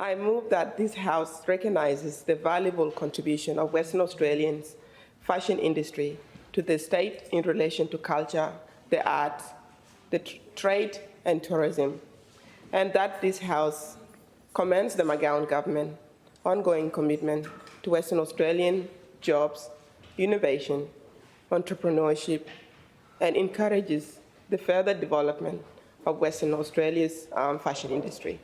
I move that this House recognizes the valuable contribution of Western Australians' fashion industry to the state in relation to culture, the arts, the trade and tourism, and that this House commends the McGowan Government ongoing commitment to Western Australian jobs, innovation, entrepreneurship, and encourages the further development of Western Australia's fashion industry.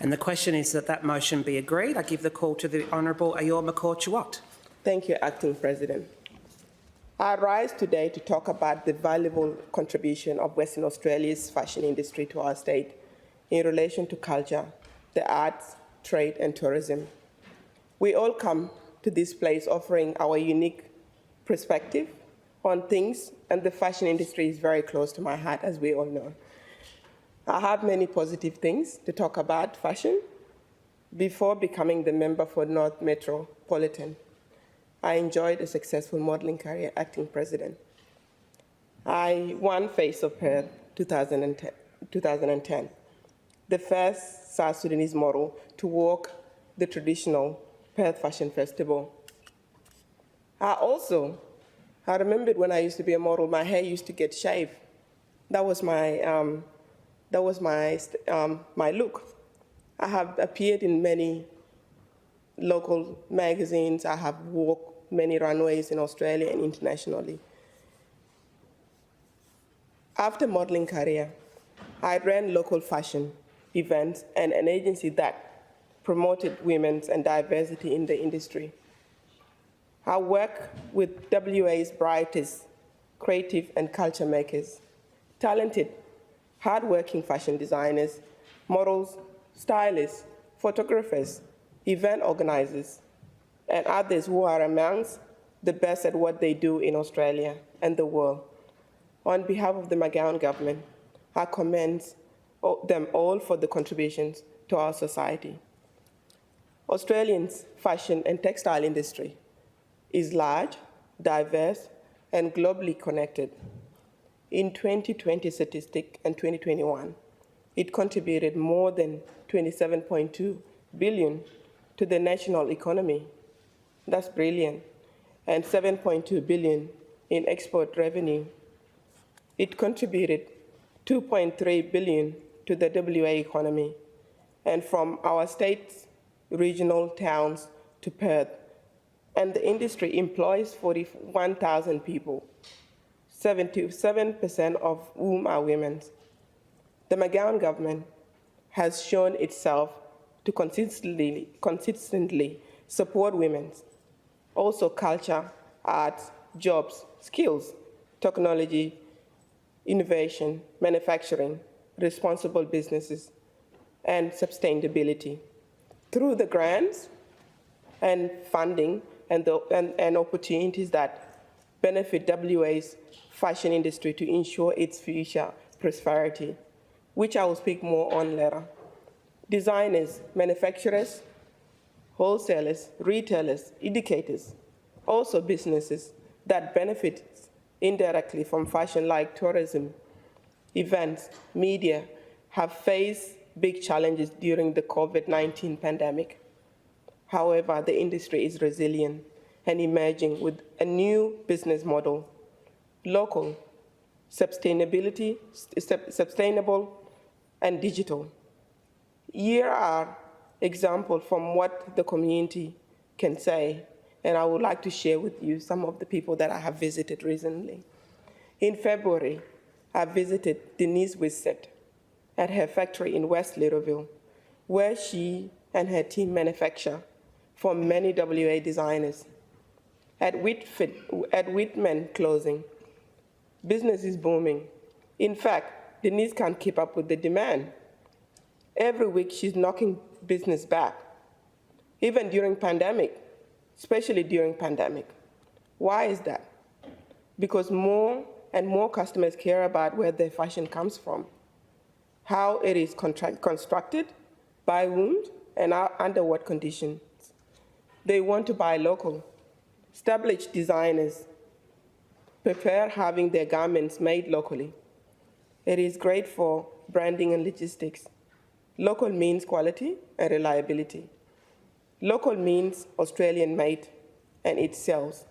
And the question is that that motion be agreed. I give the call to the Honourable Ayor McCourt-Chewott. Thank you, Acting President. I rise today to talk about the valuable contribution of Western Australia's fashion industry to our state in relation to culture, the arts, trade and tourism. We all come to this place offering our unique perspective on things, and the fashion industry is very close to my heart, as we all know. I have many positive things to talk about fashion. Before becoming the member for North Metropolitan, I enjoyed a successful modelling career, Acting President. I won Face of Perth 2010, the first South Sudanese model to walk the traditional Perth Fashion Festival. I remembered when I used to be a model, my hair used to get shaved. That was my look. I have appeared in many local magazines. I have walked many runways in Australia and internationally. After modeling career, I ran local fashion events and an agency that promoted women's and diversity in the industry. I work with WA's brightest creative and culture makers, talented, hardworking fashion designers, models, stylists, photographers, event organizers, and others who are amongst the best at what they do in Australia and the world. On behalf of the McGowan Government, I commend them all for the contributions to our society. Australians' fashion and textile industry is large, diverse, and globally connected. In 2020 statistic and 2021, it contributed more than $27.2 billion to the national economy. That's brilliant. And $7.2 billion in export revenue. It contributed $2.3 billion to the WA economy. And from our state's regional towns to Perth, and the industry employs 41,000 people, 77% of whom are women. The McGowan Government has shown itself to consistently support women, also culture, arts, jobs, skills, technology, innovation, manufacturing, responsible businesses, and sustainability. Through the grants and funding and opportunities that benefit WA's fashion industry to ensure its future prosperity, which I will speak more on later. Designers, manufacturers, wholesalers, retailers, educators, also businesses that benefit indirectly from fashion like tourism, events, media, have faced big challenges during the COVID-19 pandemic. However, the industry is resilient and emerging with a new business model, local, sustainable, and digital. Here are examples from what the community can say, and I would like to share with you some of the people that I have visited recently. In February, I visited Denise Whitsed at her factory in West Littlefield, where she and her team manufacture for many WA designers. At Whitman Clothing, business is booming. In fact, Denise can't keep up with the demand. Every week, she's knocking business back, even during pandemic, especially during pandemic. Why is that? Because more and more customers care about where their fashion comes from, how it is constructed, by whom, and under what conditions. They want to buy local. Established designers prefer having their garments made locally. It is great for branding and logistics. Local means quality and reliability. Local means Australian made and it sells.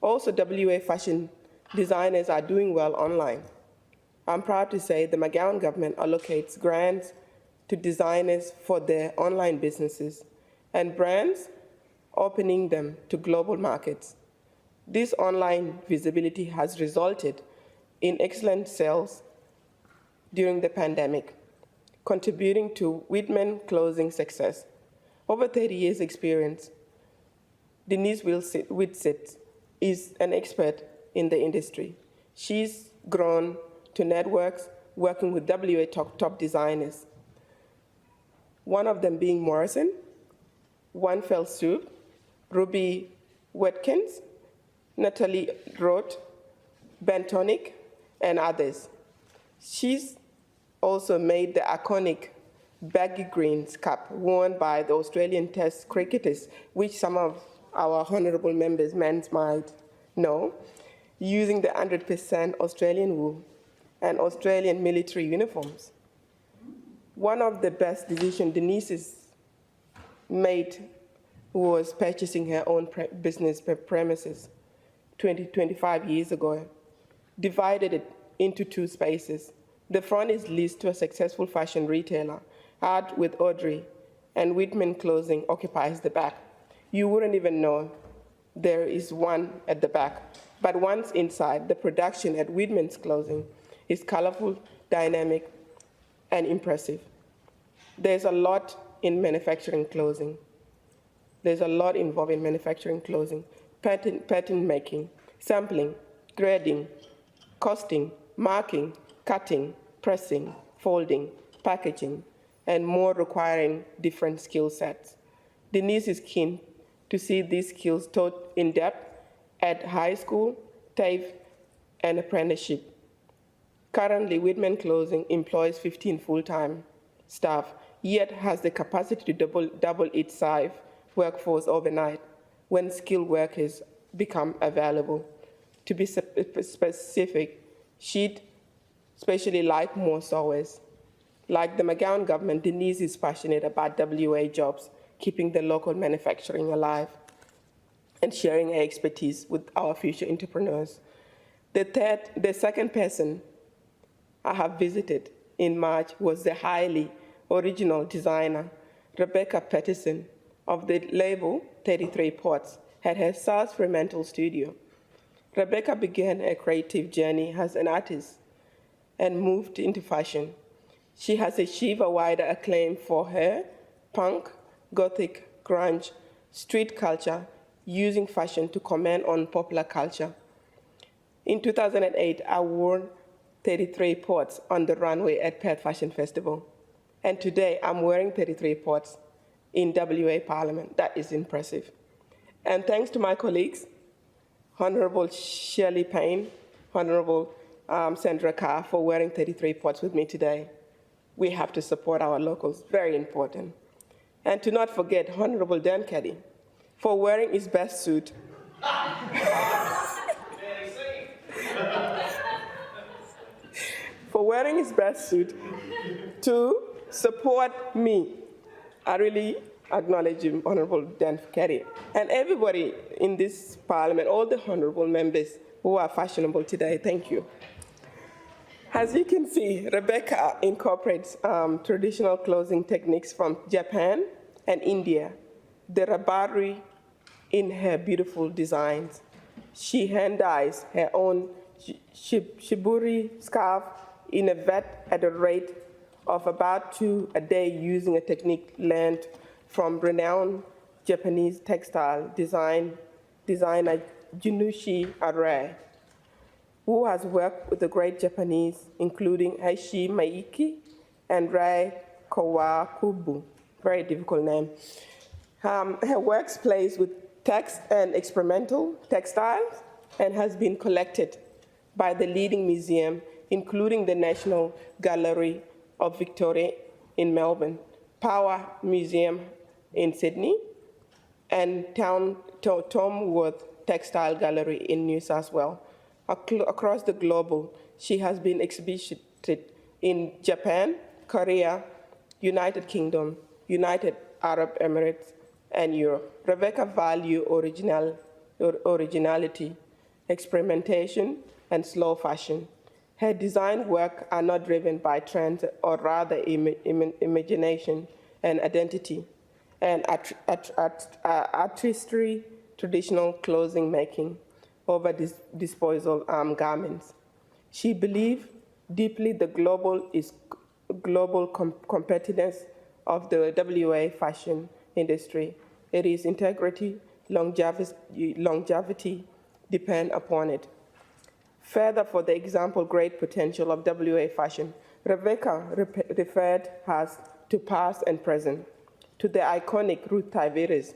Also, WA fashion designers are doing well online. I'm proud to say the McGowan Government allocates grants to designers for their online businesses and brands, opening them to global markets. This online visibility has resulted in excellent sales during the pandemic, contributing to Whitman Clothing's success. Over 30 years' experience, Denise Whitsed is an expert in the industry. She's grown to networks working with WA top designers, one of them being Morrison, One Fell Swoop, Ruby Watkins, Natalie Roth, Bentonic, and others. She's also made the iconic baggy greens cap worn by the Australian Test cricketers, which some of our honourable members might know, using the 100% Australian wool and Australian military uniforms. One of the best decisions Denise made was purchasing her own business premises 25 years ago, divided it into two spaces. The front is leased to a successful fashion retailer, Art with Audrey, and Whitman Clothing occupies the back. You wouldn't even know there is one at the back, but once inside, the production at Whitman's Clothing is colorful, dynamic, and impressive. There's a lot in manufacturing clothing. There's a lot involved in manufacturing clothing: pattern making, sampling, grading, costing, marking, cutting, pressing, folding, packaging, and more, requiring different skill sets. Denise is keen to see these skills taught in depth at high school, TAFE, and apprenticeship. Currently, Whitman Clothing employs 15 full-time staff, yet has the capacity to double its size workforce overnight when skilled workers become available. To be specific, she'd especially like more sewers. Like the McGowan Government, Denise is passionate about WA jobs, keeping the local manufacturing alive, and sharing her expertise with our future entrepreneurs. The second person I have visited in March was the highly original designer, Rebecca Paterson, of the label 33 Pots, at her South Fremantle studio. Rebecca began a creative journey as an artist and moved into fashion. She has achieved a wider acclaim for her punk, gothic, grunge, street culture, using fashion to comment on popular culture. In 2008, I wore 33 Pots on the runway at Perth Fashion Festival. And today, I'm wearing 33 Pots in WA Parliament. That is impressive. And thanks to my colleagues, Honourable Shirley Payne, Honourable Sandra Carr, for wearing 33 Pots with me today. We have to support our locals, very important. And to not forget Honourable Dan Caddy for wearing his best suit. For wearing his best suit to support me. I really acknowledge you, Honourable Dan Caddy, and everybody in this Parliament, all the honourable members who are fashionable today, thank you. As you can see, Rebecca incorporates traditional clothing techniques from Japan and India, the rabari in her beautiful designs. She hand dyes her own shiburi scarf in a vat at a rate of about 2 a day, using a technique learned from renowned Japanese textile designer Junichi Arai, who has worked with the great Japanese, including Heishi Maiki and Rei Kawakubo, very difficult name. Her works plays with text and experimental textiles and has been collected by the leading museum, including the National Gallery of Victoria in Melbourne, Power Museum in Sydney, and Tom Worth Textile Gallery in New South Wales. Across the globe, she has been exhibited in Japan, Korea, United Kingdom, United Arab Emirates, and Europe. Rebecca values originality, experimentation, and slow fashion. Her design work are not driven by trends, or rather imagination and identity, and artistry, traditional clothing making over disposal garments. She believes deeply the global competitiveness of the WA fashion industry. It is integrity, longevity depend upon it. Further, for the example, great potential of WA fashion, Rebecca referred us to past and present, to the iconic Ruth Tiberius,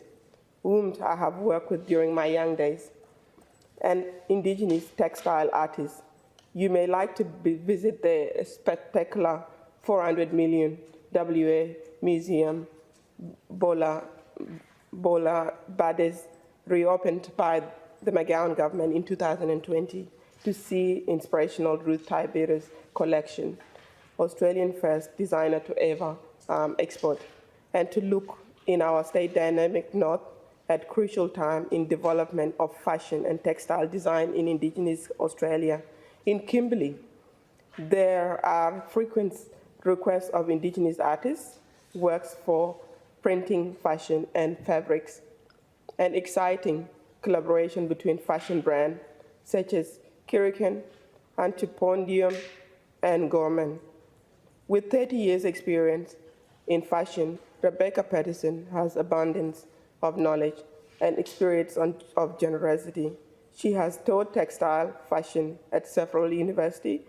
whom I have worked with during my young days, and indigenous textile artists. You may like to visit the spectacular 400 million WA Museum, Bola Bades, reopened by the McGowan Government in 2020 to see inspirational Ruth Tiberius collection, Australian first designer to ever export, and to look in our state dynamic north at crucial time in development of fashion and textile design in Indigenous Australia. In Kimberley, there are frequent requests of Indigenous artists, works for printing, fashion, and fabrics, and exciting collaboration between fashion brands such as Kirikan, Antipondium, and Gorman. With 30 years experience in fashion, Rebecca Paterson has abundance of knowledge and experience of generosity. She has taught textile fashion at several universities,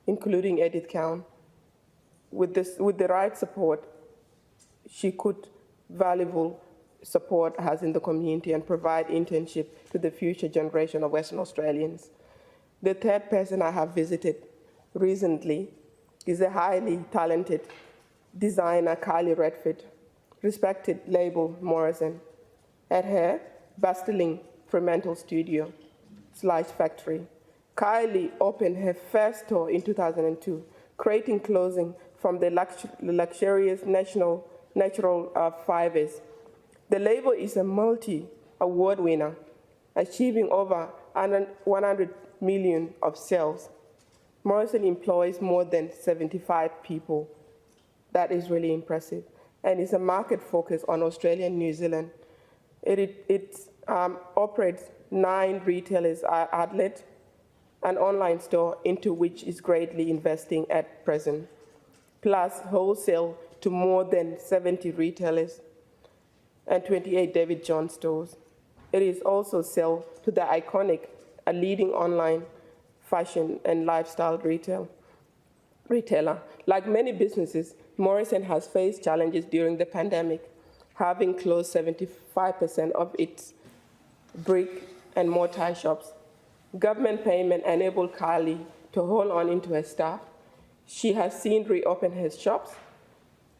including Edith Cowan. With the right support, she could valuable support us in the community and provide internship to the future generation of Western Australians. The third person I have visited recently is a highly talented designer, Kylie Radford, respected label Morrison. At her bustling Fremantle studio / factory, Kylie opened her first store in 2002, creating clothing from the luxurious natural fibers. The label is a multi-award winner, achieving over 100 million of sales. Morrison employs more than 75 people. That is really impressive. And it's a market focus on Australia and New Zealand. It operates 9 retailers outlets, an online store into which is greatly investing at present, plus wholesale to more than 70 retailers and 28 David John stores. It is also sell to the iconic, a leading online fashion and lifestyle retailer. Like many businesses, Morrison has faced challenges during the pandemic, having closed 75% of its brick and mortar shops. Government payment enabled Kylie to hold on into her staff. She has seen reopen her shops.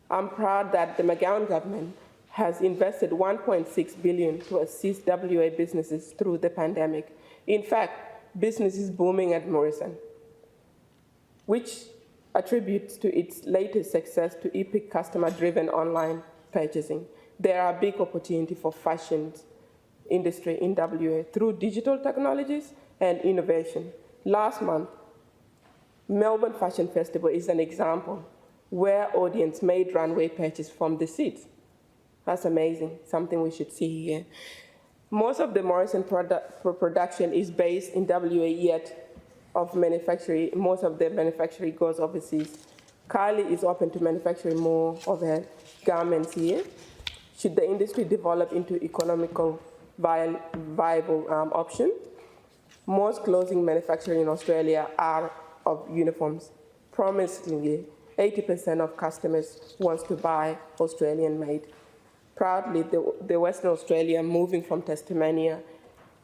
I'm proud that the McGowan government has invested $1.6 billion to assist WA businesses through the pandemic. In fact, business is booming at Morrison, which attributes to its latest success to epic customer-driven online purchasing. There are big opportunities for fashion industry in WA through digital technologies and innovation. Last month, Melbourne Fashion Festival is an example where audience made runway purchase from the seats. That's amazing, something we should see here. Most of the Morrison production is based in WA, yet of manufacturing, most of the manufacturing goes overseas. Kylie is open to manufacturing more of her garments here, should the industry develop into economical viable option. Most clothing manufacturing in Australia are of uniforms. Promisingly, 80% of customers wants to buy Australian made. Proudly, the Western Australia moving from Tasmania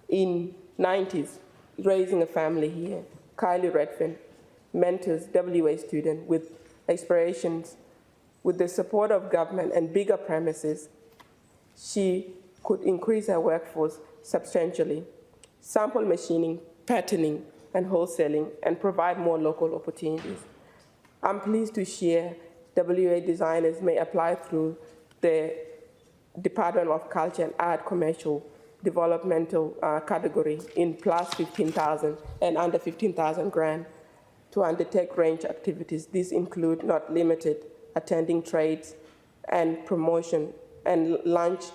in 90s, raising a family here. Kylie Radford mentors WA students with aspirations. With the support of government and bigger premises, she could increase her workforce substantially, sample machining, patterning, and wholesaling, and provide more local opportunities. I'm pleased to share WA designers may apply through the Department of Culture and Art commercial developmental category in plus 15,000 and under 15,000 grand to undertake range activities. These include, not limited, attending trades and promotion and launch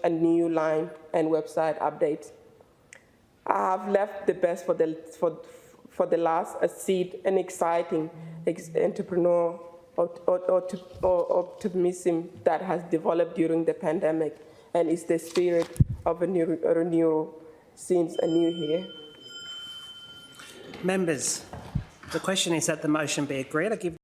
a new line and website updates. I have left the best for the last, a seed, an exciting entrepreneur optimism that has developed during the pandemic and is the spirit of a renewal since a new year. Members, the question is that the motion be agreed. I give